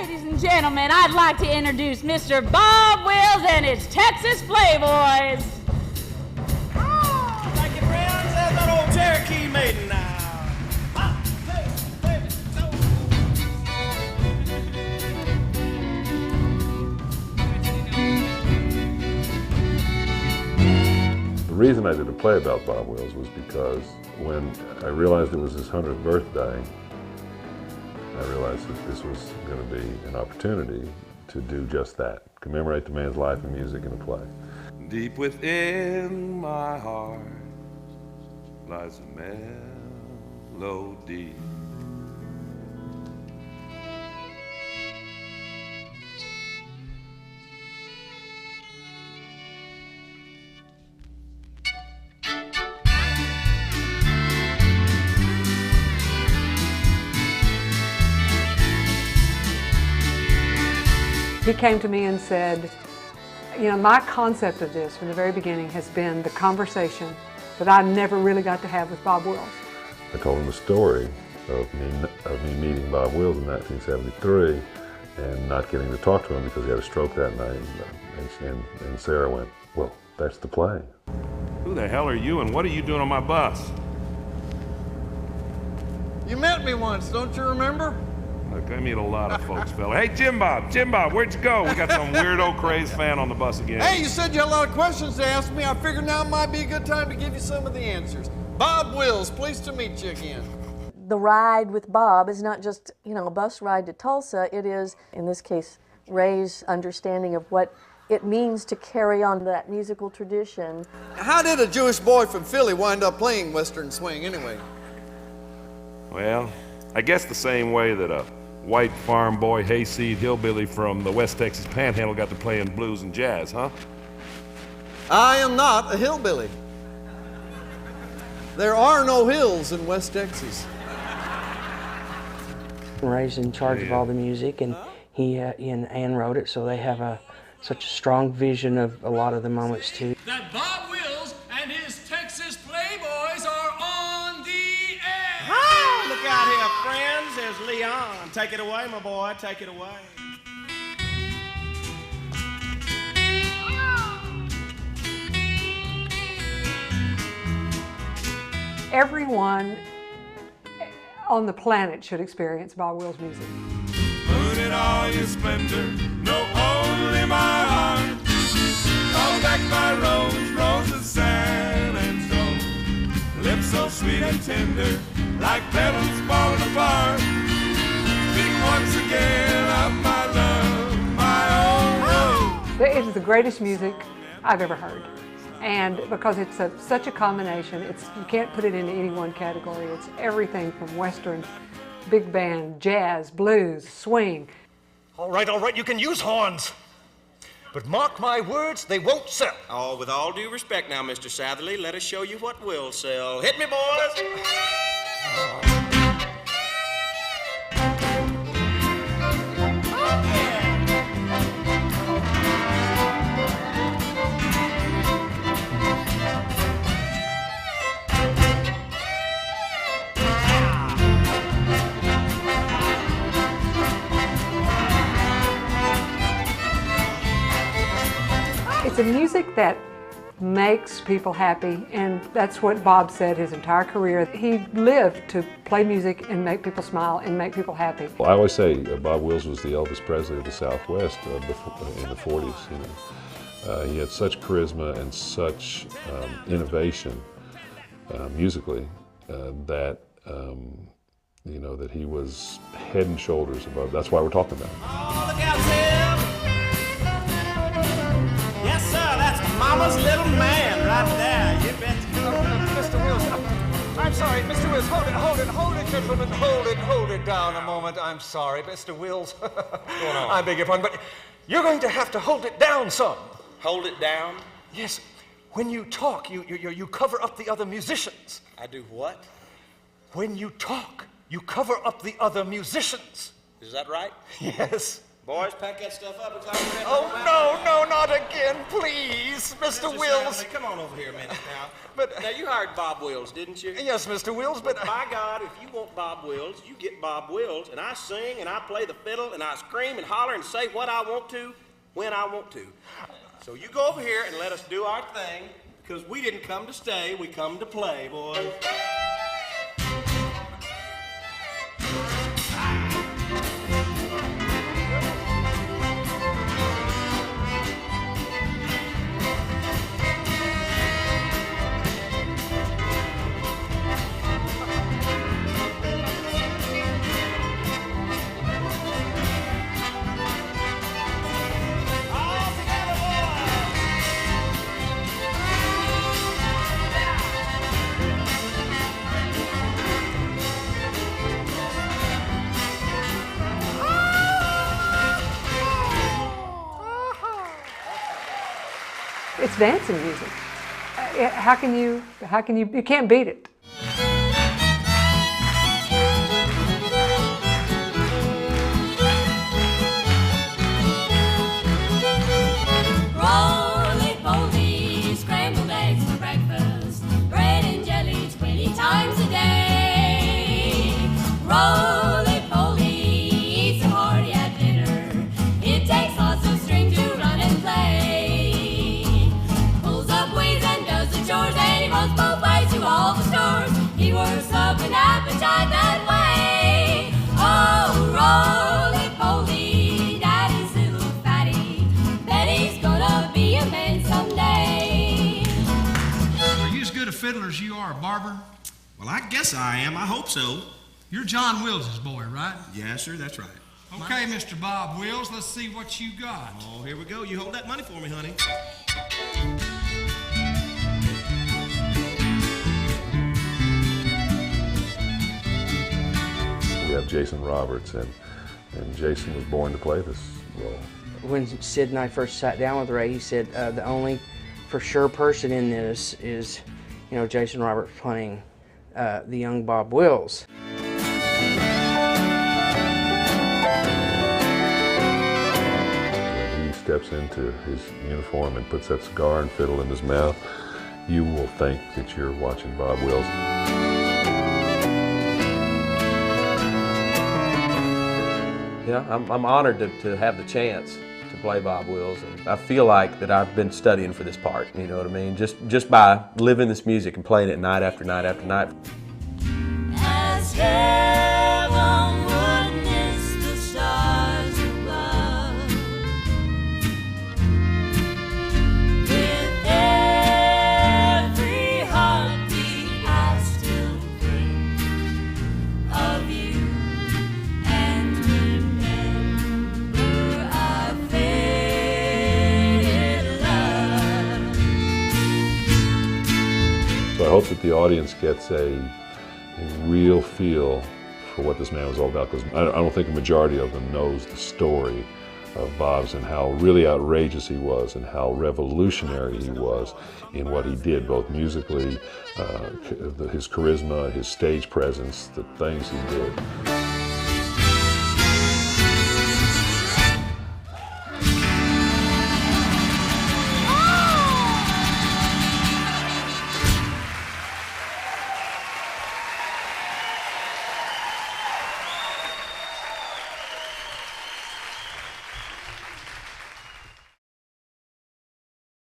Ladies and gentlemen, I'd like to introduce Mr. Bob Wills and his Texas Playboys. Oh, thank you, friends. There's that old Cherokee maiden now. The reason I did a play about Bob Wills was because when I realized it was his 100th birthday, I realized that this was going to be an opportunity to do just that, commemorate the man's life and music in a play. Deep within my heart lies a melody. He came to me and said, you know, my concept of this from the very beginning has been the conversation that I never really got to have with Bob Wills. I told him the story of me meeting Bob Wills in 1973 and not getting to talk to him because he had a stroke that night. And Sarah went, well, that's the play. Who the hell are you and what are you doing on my bus? You met me once, don't you remember? Look, I meet a lot of folks, fella. Hey, Jim Bob, where'd you go? We got some weirdo crazed fan on the bus again. Hey, you said you had a lot of questions to ask me. I figured now might be a good time to give you some of the answers. Bob Wills, pleased to meet you again. The ride with Bob is not just, you know, a bus ride to Tulsa. It is, in this case, Ray's understanding of what it means to carry on that musical tradition. How did a Jewish boy from Philly wind up playing Western swing anyway? Well, I guess the same way that a white farm boy, hayseed hillbilly from the West Texas Panhandle got to playing blues and jazz, huh? I am not a hillbilly. There are no hills in West Texas. Ray's in charge of all the music, and he and Anne wrote it, so they have such a strong vision of a lot of the moments too. That Bob Wills and his Texas Playboys are on the air. Oh, look out here, friends. There's Leon. Take it away, my boy. Take it away. Everyone on the planet should experience Bob Wills' music. Put in all your splendor, no only my heart. Call back my roses sad and so. Lips so sweet and tender, like petals falling apart. Speak once again of my love, my own. It is the greatest music I've ever heard. And because it's such a combination, you can't put it into any one category. It's everything from Western, big band, jazz, blues, swing. All right, you can use horns. But mark my words, they won't sell. Oh, with all due respect now, Mr. Satherley, let us show you what will sell. Hit me, boys! It's a music that makes people happy, and that's what Bob said his entire career. He lived to play music and make people smile and make people happy. Well, I always say Bob Wills was the Elvis Presley of the Southwest in the 40s. You know. He had such charisma and such innovation musically that you know, that he was head and shoulders above. That's why we're talking about him. Oh, look out, Tim! Yes, sir, that's Mama's little man right there. You bet. Mr. Wills, I'm sorry, Mr. Wills, hold it, gentlemen, hold it down a moment. I'm sorry, Mr. Wills. What's going on? I beg your pardon, but you're going to have to hold it down some. Hold it down? Yes, when you talk, you cover up the other musicians. I do what? When you talk, you cover up the other musicians. Is that right? Yes. Boys, pack that stuff up and climb the Oh, no, not again. again, please, Mr. Wills. Stanley, come on over here a minute now. But now you hired Bob Wills, didn't you? yes, Mr. Wills, but By God, if you want Bob Wills, you get Bob Wills, and I sing and I play the fiddle and I scream and holler and say what I want to when I want to. So you go over here and let us do our thing, because we didn't come to stay, we come to play, boys. It's dancing music. How can you, you can't beat it. Roly-poly, scrambled eggs for breakfast, bread and jelly 20 times a day. Roly-poly, eats a hearty at dinner. It takes lots of string to run and play. Pulls up weeds and does the chores, and he runs both ways to all the stores. He works up an appetite that way. Oh, roly-poly, daddy's little fatty. Bet he's gonna be a man someday. Are you as good a fiddler as you are a barber? Well, I guess I am. I hope so. You're John Wills' boy, right? Yes, sir, that's right. Okay, Mr. Bob Wills, let's see what you got. Oh, here we go. You hold that money for me, honey. We have Jason Roberts, and Jason was born to play this role. When Sid and I first sat down with Ray, he said the only for sure person in this is, you know, Jason Roberts playing the young Bob Wills. When he steps into his uniform and puts that cigar and fiddle in his mouth, you will think that you're watching Bob Wills. Yeah, I'm honored to have the chance to play Bob Wills, and I feel like that I've been studying for this part, you know what I mean? Just by living this music and playing it night after night after night. As heaven witness the stars above, with every heartbeat I still think of you and remember our faded love. So I hope that the audience gets a real feel for what this man was all about, because I don't think a majority of them knows the story of Bob's and how really outrageous he was and how revolutionary he was in what he did, both musically, his charisma, his stage presence, the things he did.